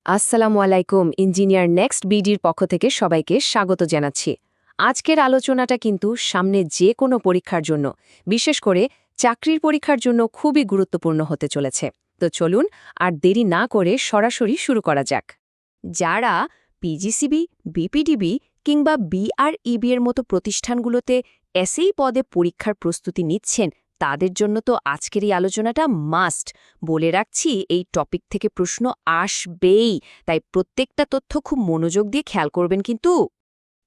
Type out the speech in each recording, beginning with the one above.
আসসালামু আলাইকুম engineer next বিডির পক্ষ থেকে সবাইকে স্বাগত জানাচ্ছি। আজকের আলোচনাটা কিন্তু সামনে যে কোনো পরীক্ষার জন্য, বিশেষ করে চাকরির পরীক্ষার জন্য খুবই গুরুত্বপূর্ণ হতে চলেছে। তো চলুন আর দেরি না করে সরাসরি শুরু করা যাক। যারা পিজিসিবি, বিপিডিবি কিংবা বিআরইবি এর মতো প্রতিষ্ঠানগুলোতে এসএই পদে পরীক্ষার প্রস্তুতি নিচ্ছেন, তাদের জন্য তো আজকের এই আলোচনাটা মাস্ট। বলে রাখছি, এই টপিক থেকে প্রশ্ন আসবেই, তাই প্রত্যেকটা তথ্য খুব মনোযোগ দিয়ে খেয়াল করবেন কিন্তু।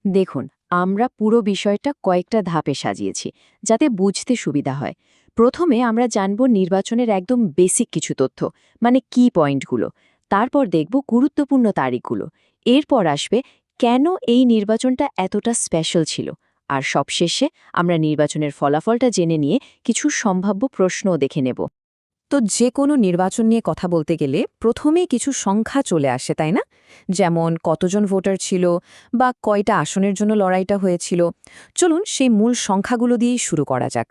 দেখুন, আমরা পুরো বিষয়টা কয়েকটা ধাপে সাজিয়েছি, যাতে বুঝতে সুবিধা হয়। প্রথমে আমরা জানব নির্বাচনের একদম বেসিক কিছু তথ্য, মানে কি পয়েন্টগুলো। তারপর দেখব গুরুত্বপূর্ণ তারিখগুলো। এরপর আসবে কেন এই নির্বাচনটা এতটা স্পেশাল ছিল। আর সবশেষে আমরা নির্বাচনের ফলাফলটা জেনে নিয়ে কিছু সম্ভাব্য প্রশ্নও দেখে নেব। তো যে কোনো নির্বাচন নিয়ে কথা বলতে গেলে প্রথমেই কিছু সংখ্যা চলে আসে, তাই না? যেমন কতজন ভোটার ছিল বা কয়টা আসনের জন্য লড়াইটা হয়েছিল। চলুন সেই মূল সংখ্যাগুলো দিয়েই শুরু করা যাক।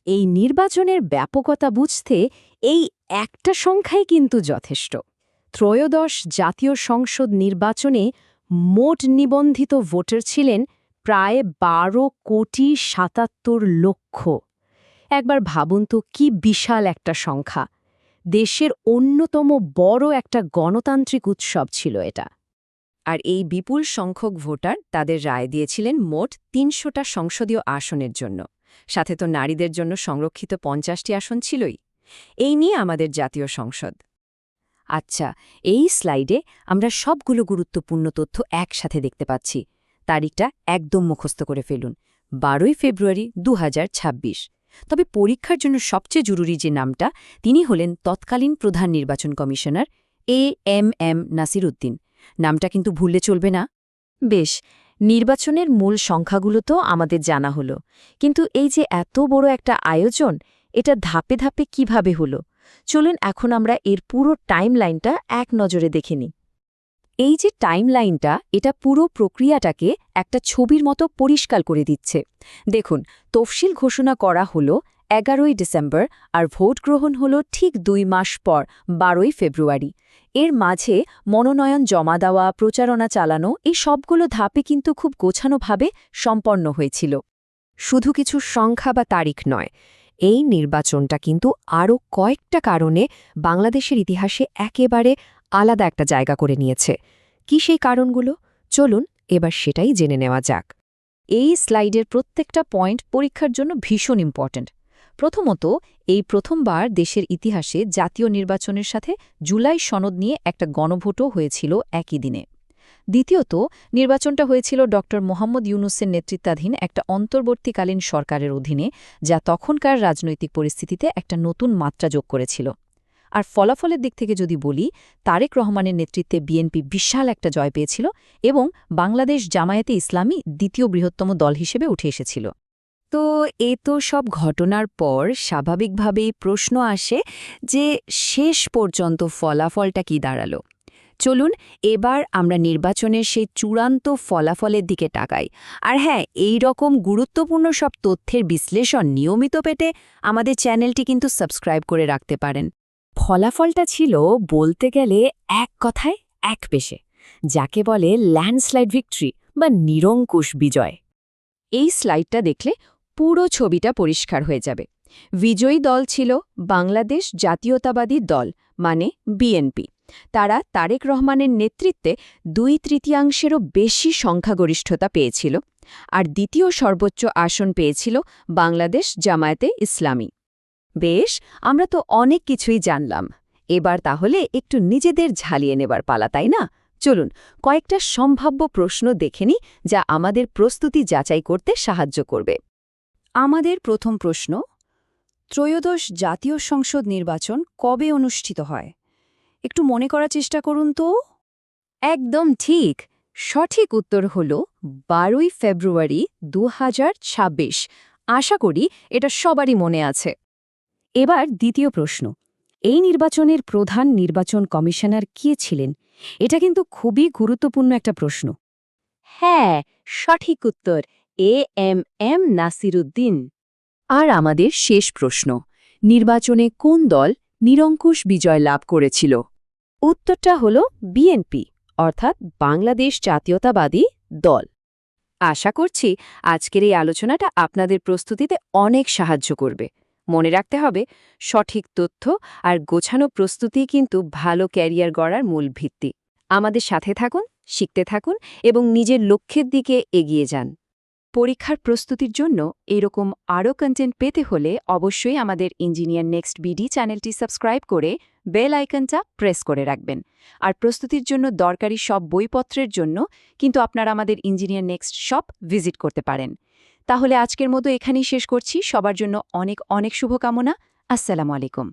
এই নির্বাচনের ব্যাপকতা বুঝতে এই একটা সংখ্যাই কিন্তু যথেষ্ট। ত্রয়োদশ জাতীয় সংসদ নির্বাচনে মোট নিবন্ধিত ভোটার ছিলেন প্রায় 12,77,00,000। একবার ভাবুন তো, কি বিশাল একটা সংখ্যা। দেশের অন্যতম বড় একটা গণতান্ত্রিক উৎসব ছিল এটা। আর এই বিপুল সংখ্যক ভোটার তাদের রায় দিয়েছিলেন মোট ৩০০টা সংসদীয় আসনের জন্য। সাথে তো নারীদের জন্য সংরক্ষিত ৫০টি আসন ছিলই। এই নিয়ে আমাদের জাতীয় সংসদ। আচ্ছা, এই স্লাইডে আমরা সবগুলো গুরুত্বপূর্ণ তথ্য একসাথে দেখতে পাচ্ছি। তারিখটা একদম মুখস্থ করে ফেলুন, ১২ই ফেব্রুয়ারি ২০২৬। তবে পরীক্ষার জন্য সবচেয়ে জরুরি যে নামটা, তিনি হলেন তৎকালীন প্রধান নির্বাচন কমিশনার এএমএম নাসির উদ্দিন। নামটা কিন্তু ভুললে চলবে না। বেশ, নির্বাচনের মূল সংখ্যাগুলো তো আমাদের জানা হলো, কিন্তু এই যে এত বড় একটা আয়োজন, এটা ধাপে ধাপে কিভাবে হলো? চলুন এখন আমরা এর পুরো টাইমলাইনটা এক নজরে দেখে নিই। এই যে টাইমলাইনটা, এটা পুরো প্রক্রিয়াটাকে একটা ছবির মতো পরিষ্কার করে দিচ্ছে। দেখুন, তফসিল ঘোষণা করা হলো ১১ই ডিসেম্বর, আর ভোট গ্রহণ হলো ঠিক ২ মাস পর, ১২ই ফেব্রুয়ারি। এর মাঝে মনোনয়ন জমা দেওয়া, প্রচারণা চালানো, এই সবগুলো ধাপে কিন্তু খুব গোছানোভাবে সম্পন্ন হয়েছিল। শুধু কিছু সংখ্যা বা তারিখ নয়, এই নির্বাচনটা কিন্তু আরও কয়েকটা কারণে বাংলাদেশের ইতিহাসে একেবারে আলাদা একটা জায়গা করে নিয়েছে। কি সেই কারণগুলো? চলুন এবার সেটাই জেনে নেওয়া যাক। এই স্লাইডের প্রত্যেকটা পয়েন্ট পরীক্ষার জন্য ভীষণ ইম্পর্ট্যান্ট। প্রথমত, এই প্রথমবার দেশের ইতিহাসে জাতীয় নির্বাচনের সাথে জুলাই সনদ নিয়ে একটা গণভোটও হয়েছিল একই দিনে। দ্বিতীয়ত, নির্বাচনটা হয়েছিল ড. মোহাম্মদ ইউনূসের নেতৃত্বাধীন একটা অন্তর্বর্তীকালীন সরকারের অধীনে, যা তখনকার রাজনৈতিক পরিস্থিতিতে একটা নতুন মাত্রা যোগ করেছিল। আর ফলাফলের দিক থেকে যদি বলি, তারেক রহমানের নেতৃত্বে বিএনপি বিশাল একটা জয় পেয়েছিল এবং বাংলাদেশ জামায়াতে ইসলামী দ্বিতীয় বৃহত্তম দল হিসেবে উঠে এসেছিল। তো এ তো সব ঘটনার পর স্বাভাবিকভাবেই প্রশ্ন আসে যে শেষ পর্যন্ত ফলাফলটা কি দাঁড়ালো। চলুন এবার আমরা নির্বাচনের সেই চূড়ান্ত ফলাফলের দিকে তাকাই। আর হ্যাঁ, এই রকম গুরুত্বপূর্ণ সব তথ্যের বিশ্লেষণ নিয়মিত পেতে আমাদের চ্যানেলটি কিন্তু সাবস্ক্রাইব করে রাখতে পারেন। ফলাফলটা ছিল বলতে গেলে এক কথায় এক পেশে, যাকে বলে ল্যান্ডস্লাইড ভিক্টরি বা নিরঙ্কুশ বিজয়। এই স্লাইডটা দেখলে পুরো ছবিটা পরিষ্কার হয়ে যাবে। বিজয়ী দল ছিল বাংলাদেশ জাতীয়তাবাদী দল, মানে বিএনপি। তারা তারেক রহমানের নেতৃত্বে ২/৩ বেশি সংখ্যাগরিষ্ঠতা পেয়েছিল, আর দ্বিতীয় সর্বোচ্চ আসন পেয়েছিল বাংলাদেশ জামায়াতে ইসলামী। বেশ, আমরা তো অনেক কিছুই জানলাম। এবার তাহলে একটু নিজেদের ঝালিয়ে নেবার পালা, তাই না? চলুন কয়েকটা সম্ভাব্য প্রশ্ন দেখে নিই, যা আমাদের প্রস্তুতি যাচাই করতে সাহায্য করবে। আমাদের প্রথম প্রশ্ন, ত্রয়োদশ জাতীয় সংসদ নির্বাচন কবে অনুষ্ঠিত হয়? একটু মনে করার চেষ্টা করুন তো। একদম ঠিক। সঠিক উত্তর হল ১২ই ফেব্রুয়ারি ২০২৬। আশা করি এটা সবারই মনে আছে। এবার দ্বিতীয় প্রশ্ন, এই নির্বাচনের প্রধান নির্বাচন কমিশনার কে ছিলেন? এটা কিন্তু খুবই গুরুত্বপূর্ণ একটা প্রশ্ন। হ্যাঁ, সঠিক উত্তর এএমএম নাসির উদ্দিন। আর আমাদের শেষ প্রশ্ন, নির্বাচনে কোন দল নিরঙ্কুশ বিজয় লাভ করেছিল? উত্তরটা হলো বিএনপি, অর্থাৎ বাংলাদেশ জাতীয়তাবাদী দল। আশা করছি আজকের এই আলোচনাটা আপনাদের প্রস্তুতিতে অনেক সাহায্য করবে। মনে রাখতে হবে, সঠিক তথ্য আর গোছানো প্রস্তুতি কিন্তু ভালো ক্যারিয়ার গড়ার মূল ভিত্তি। আমাদের সাথে থাকুন, শিখতে থাকুন এবং নিজের লক্ষ্যের দিকে এগিয়ে যান। পরীক্ষার প্রস্তুতির জন্য এরকম আরও কন্টেন্ট পেতে হলে অবশ্যই আমাদের ইঞ্জিনিয়ার নেক্সট বিডি চ্যানেলটি সাবস্ক্রাইব করে বেল আইকনটা প্রেস করে রাখবেন। আর প্রস্তুতির জন্য দরকারি সব বইপত্রের জন্য কিন্তু আপনারা আমাদের ইঞ্জিনিয়ার নেক্সট শপ ভিজিট করতে পারেন। তাহলে আজকের মতো এখানেই শেষ করছি। সবার জন্য অনেক অনেক শুভকামনা। আসসালামু আলাইকুম।